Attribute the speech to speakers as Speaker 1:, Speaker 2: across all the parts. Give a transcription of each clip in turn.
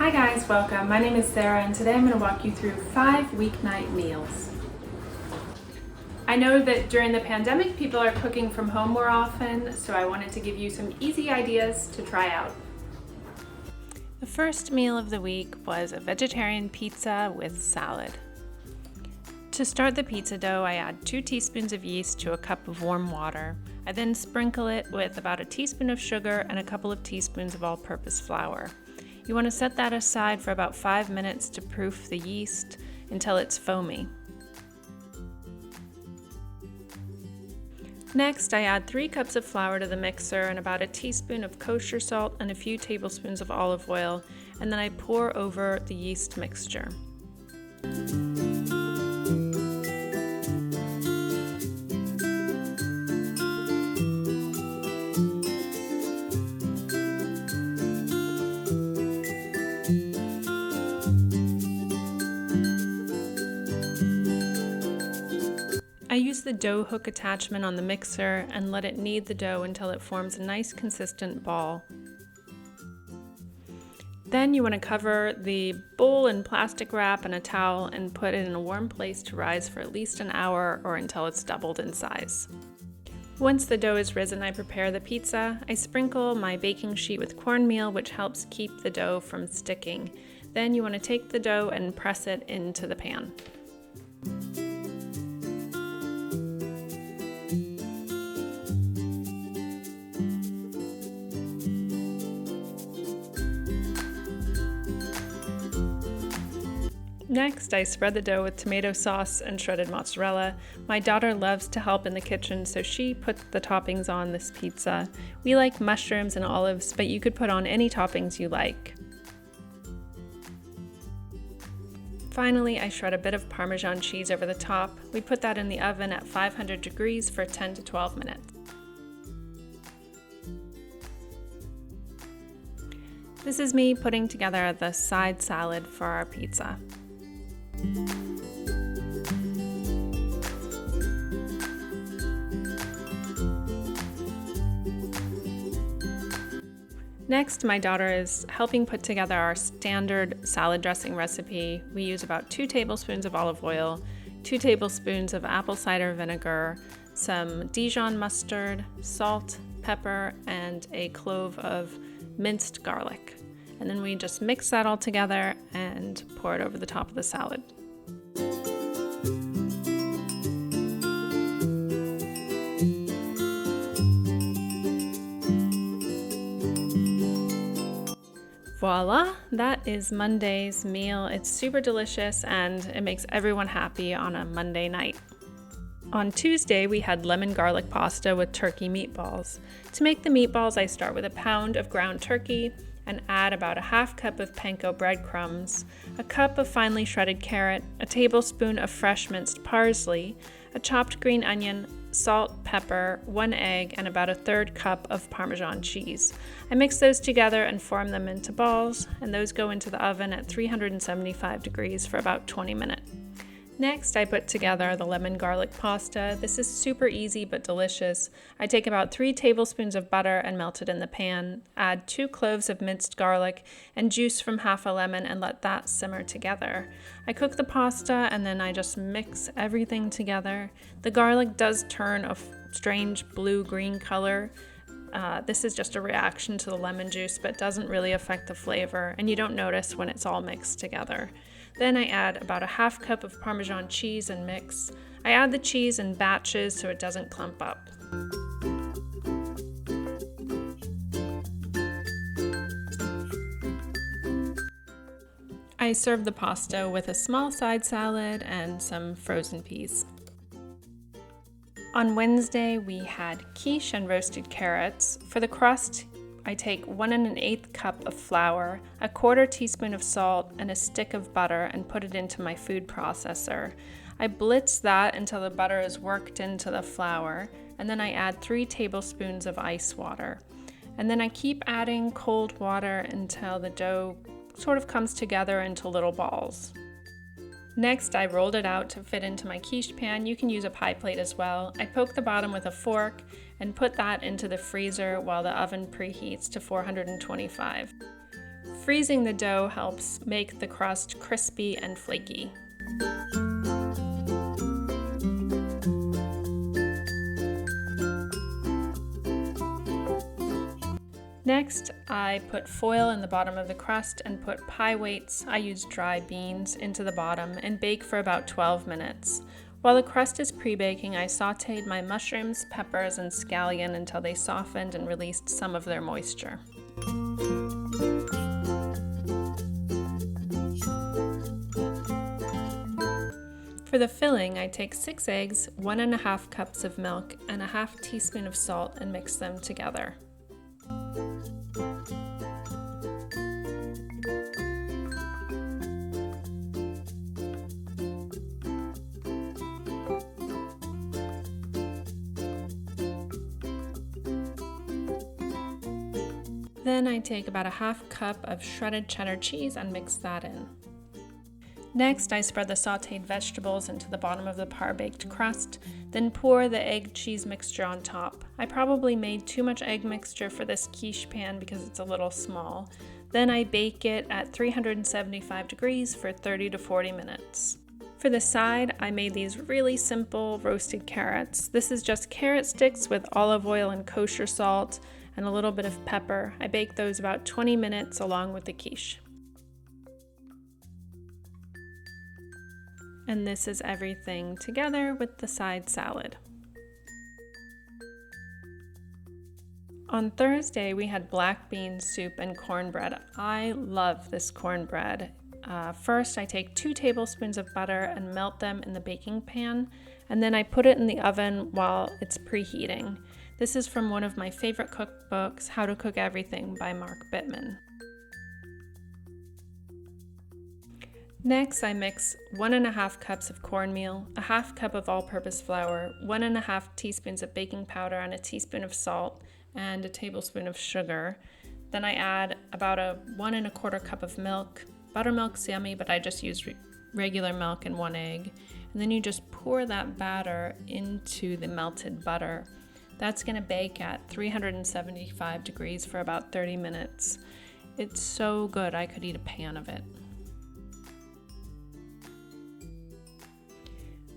Speaker 1: Hi guys, welcome. My name is Sara and today I'm going to walk you through 5 weeknight meals. I know that during the pandemic people are cooking from home more often, so I wanted to give you some easy ideas to try out. The first meal of the week was a vegetarian pizza with salad. To start the pizza dough, I add 2 teaspoons of yeast to a cup of warm water. I then sprinkle it with about a teaspoon of sugar and a couple of teaspoons of all-purpose flour. You want to set that aside for about 5 minutes to proof the yeast until it's foamy. Next, I add 3 cups of flour to the mixer and about a teaspoon of kosher salt and a few tablespoons of olive oil, and then I pour over the yeast mixture. I use the dough hook attachment on the mixer and let it knead the dough until it forms a nice consistent ball. Then you want to cover the bowl in plastic wrap and a towel and put it in a warm place to rise for at least an hour or until it's doubled in size. Once the dough is risen, I prepare the pizza. I sprinkle my baking sheet with cornmeal, which helps keep the dough from sticking. Then you want to take the dough and press it into the pan. Next, I spread the dough with tomato sauce and shredded mozzarella. My daughter loves to help in the kitchen, so she put the toppings on this pizza. We like mushrooms and olives, but you could put on any toppings you like. Finally, I shred a bit of Parmesan cheese over the top. We put that in the oven at 500 degrees for 10 to 12 minutes. This is me putting together the side salad for our pizza. Next, my daughter is helping put together our standard salad dressing recipe. We use about 2 tablespoons of olive oil, 2 tablespoons of apple cider vinegar, some Dijon mustard, salt, pepper, and a clove of minced garlic. And then we just mix that all together and pour it over the top of the salad. Voila, that is Monday's meal. It's super delicious and it makes everyone happy on a Monday night. On Tuesday, we had lemon garlic pasta with turkey meatballs. To make the meatballs, I start with a pound of ground turkey and add about a half cup of panko breadcrumbs, a cup of finely shredded carrot, a tablespoon of fresh minced parsley, a chopped green onion, salt, pepper, 1 egg, and about a 1/3 cup of Parmesan cheese. I mix those together and form them into balls, and those go into the oven at 375 degrees for about 20 minutes. Next, I put together the lemon garlic pasta. This is super easy but delicious. I take about 3 tablespoons of butter and melt it in the pan, add 2 cloves of minced garlic and juice from half a lemon and let that simmer together. I cook the pasta and then I just mix everything together. The garlic does turn a strange blue-green color. This is just a reaction to the lemon juice but doesn't really affect the flavor, and you don't notice when it's all mixed together. Then I add about a half cup of Parmesan cheese and mix. I add the cheese in batches so it doesn't clump up. I serve the pasta with a small side salad and some frozen peas. On Wednesday, we had quiche and roasted carrots. For the crust, I take 1 1/8 cup of flour, a 1/4 teaspoon of salt, and a stick of butter and put it into my food processor. I blitz that until the butter is worked into the flour, and then I add 3 tablespoons of ice water. And then I keep adding cold water until the dough sort of comes together into little balls. Next, I rolled it out to fit into my quiche pan. You can use a pie plate as well. I poke the bottom with a fork and put that into the freezer while the oven preheats to 425. Freezing the dough helps make the crust crispy and flaky. Next, I put foil in the bottom of the crust and put pie weights, I use dry beans, into the bottom and bake for about 12 minutes. While the crust is pre-baking, I sauteed my mushrooms, peppers, and scallion until they softened and released some of their moisture. For the filling, I take 6 eggs, 1½ cups of milk, and a ½ teaspoon of salt and mix them together. Then I take about a ½ cup of shredded cheddar cheese and mix that in. Next, I spread the sauteed vegetables into the bottom of the par-baked crust, then pour the egg cheese mixture on top. I probably made too much egg mixture for this quiche pan because it's a little small. Then I bake it at 375 degrees for 30 to 40 minutes. For the side, I made these really simple roasted carrots. This is just carrot sticks with olive oil and kosher salt and a little bit of pepper. I bake those about 20 minutes along with the quiche. And this is everything together with the side salad. On Thursday, we had black bean soup and cornbread. I love this cornbread. First, I take 2 tablespoons of butter and melt them in the baking pan, and then I put it in the oven while it's preheating. This is from one of my favorite cookbooks, How to Cook Everything by Mark Bittman. Next, I mix 1½ cups of cornmeal, a ½ cup of all-purpose flour, 1½ teaspoons of baking powder, and a teaspoon of salt, and a tablespoon of sugar. Then I add about a 1¼ cup of milk. Buttermilk's yummy, but I just use regular milk and 1 egg. And then you just pour that batter into the melted butter. That's going to bake at 375 degrees for about 30 minutes. It's so good, I could eat a pan of it.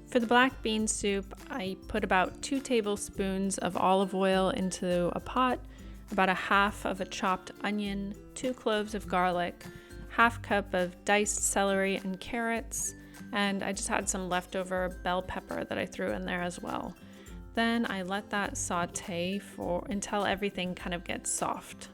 Speaker 1: For the black bean soup, I put about 2 tablespoons of olive oil into a pot, about a half of a chopped onion, 2 cloves of garlic, ½ cup of diced celery and carrots, and I just had some leftover bell pepper that I threw in there as well. Then I let that saute until everything kind of gets soft.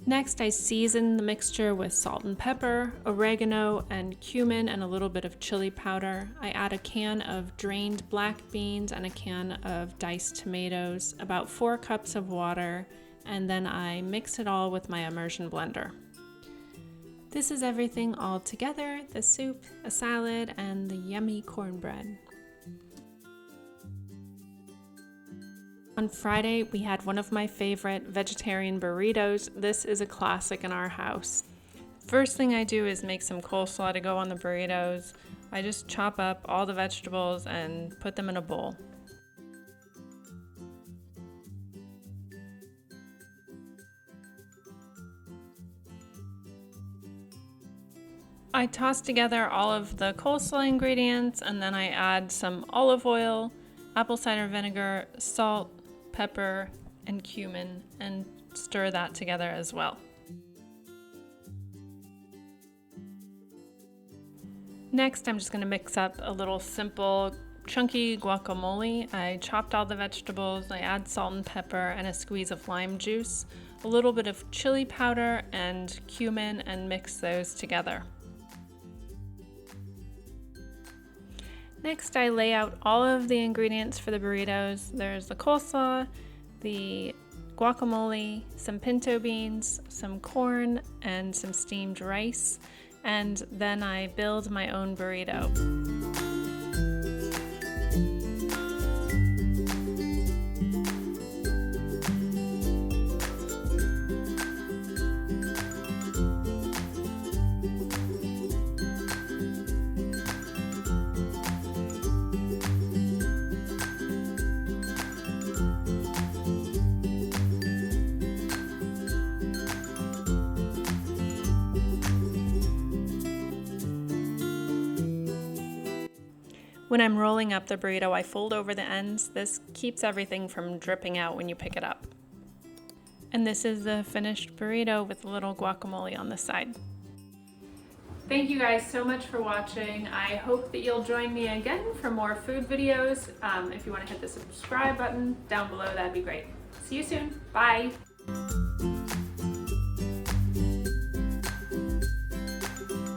Speaker 1: Next, I season the mixture with salt and pepper, oregano and cumin, and a little bit of chili powder. I add a can of drained black beans and a can of diced tomatoes, about 4 cups of water, and then I mix it all with my immersion blender. This is everything all together: the soup, a salad, and the yummy cornbread. On Friday, we had one of my favorite vegetarian burritos. This is a classic in our house. First thing I do is make some coleslaw to go on the burritos. I just chop up all the vegetables and put them in a bowl. I toss together all of the coleslaw ingredients, and then I add some olive oil, apple cider vinegar, salt, pepper, and cumin, and stir that together as well. Next, I'm just going to mix up a little simple chunky guacamole. I chopped all the vegetables, I add salt and pepper and a squeeze of lime juice, a little bit of chili powder and cumin, and mix those together. Next, I lay out all of the ingredients for the burritos. There's the coleslaw, the guacamole, some pinto beans, some corn, and some steamed rice. And then I build my own burrito. When I'm rolling up the burrito, I fold over the ends. This keeps everything from dripping out when you pick it up. And this is the finished burrito with a little guacamole on the side. Thank you guys so much for watching. I hope that you'll join me again for more food videos. If you want to hit the subscribe button down below, that'd be great. See you soon. Bye.